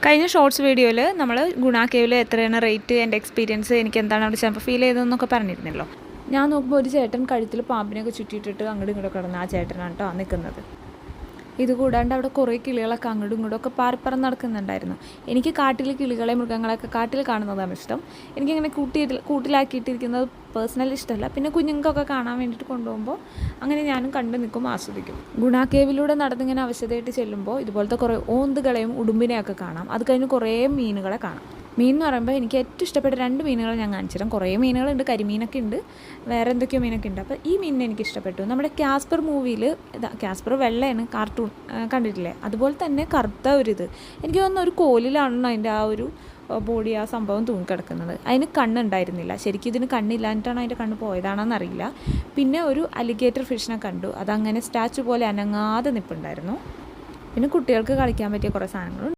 കഴിഞ്ഞ ഷോർട്സ് വീഡിയോയിൽ നമ്മൾ ഗുണ കേവിൽ എത്രയാണ് റേറ്റ്, എൻ്റെ എക്സ്പീരിയൻസ്, എനിക്ക് എന്താണ് അവിടെ ചിലപ്പോൾ ഫീൽ ചെയ്തതെന്നൊക്കെ പറഞ്ഞിരുന്നല്ലോ. ഞാൻ നോക്കുമ്പോൾ ഒരു ചേട്ടൻ കഴുത്തിൽ പാമ്പിനെയൊക്കെ ചുറ്റിയിട്ടിട്ട് അങ്ങോട്ടും ഇങ്ങോട്ടും കിടന്ന് ആ ചേട്ടനാണ് കേട്ടോ നിൽക്കുന്നത്. ഇതുകൂടാണ്ട് അവിടെ കുറേ കിളികളൊക്കെ അങ്ങോട്ടും ഇങ്ങോട്ടും ഒക്കെ പാറിപ്പറന്ന് നടക്കുന്നുണ്ടായിരുന്നു. എനിക്ക് കാട്ടിൽ കിളികളെ മൃഗങ്ങളെയൊക്കെ കാട്ടിൽ കാണുന്നതാണ് ഇഷ്ടം. എനിക്കിങ്ങനെ കൂട്ടിലാക്കിയിട്ടിരിക്കുന്നത് പേഴ്സണലി ഇഷ്ടമല്ല. പിന്നെ കുഞ്ഞുങ്ങൾക്കൊക്കെ കാണാൻ വേണ്ടിയിട്ട് കൊണ്ടുപോകുമ്പോൾ അങ്ങനെ ഞാനും കണ്ടു നിൽക്കും, ആസ്വദിക്കും. ഗുണ കേവിലൂടെ നടന്നിങ്ങനെ അവശതയായിട്ട് ചെല്ലുമ്പോൾ ഇതുപോലത്തെ കുറേ ഓന്തുകളെയും ഉടുമ്പിനെയൊക്കെ കാണാം. അത് കഴിഞ്ഞ് കുറേ മീനുകളെ കാണാം. മീൻ എന്ന് പറയുമ്പോൾ എനിക്ക് ഏറ്റവും ഇഷ്ടപ്പെട്ട 2 മീനുകൾ ഞാൻ കാണിച്ചിടാം. കുറേ മീനുകളുണ്ട്, കരിമീനൊക്കെ ഉണ്ട്, വേറെ എന്തൊക്കെയോ മീനൊക്കെ ഉണ്ട്. അപ്പോൾ ഈ മീനിനെ എനിക്ക് ഇഷ്ടപ്പെട്ടു. നമ്മുടെ കാസ്പർ മൂവിയിൽ കാസ്പർ വെള്ളയാണ്, കാർട്ടൂൺ കണ്ടിട്ടില്ലേ, അതുപോലെ തന്നെ കറുത്ത ഒരിത്. എനിക്ക് തോന്നുന്നു ഒരു കോലിലാണ് അതിൻ്റെ ആ ഒരു ബോഡി, ആ സംഭവം തൂങ്ങിക്കിടക്കുന്നത്. അതിന് കണ്ണുണ്ടായിരുന്നില്ല. ശരിക്കും ഇതിന് കണ്ണില്ലാഞ്ഞിട്ടാണ് അതിൻ്റെ കണ്ണ് പോയതാണെന്നറിയില്ല. പിന്നെ ഒരു അലിഗേറ്റർ ഫിഷിനെ കണ്ടു. അതങ്ങനെ സ്റ്റാച്ചു പോലെ അനങ്ങാതെ നിൽപ്പുണ്ടായിരുന്നു. പിന്നെ കുട്ടികൾക്ക് കളിക്കാൻ പറ്റിയ കുറേ സാധനങ്ങളും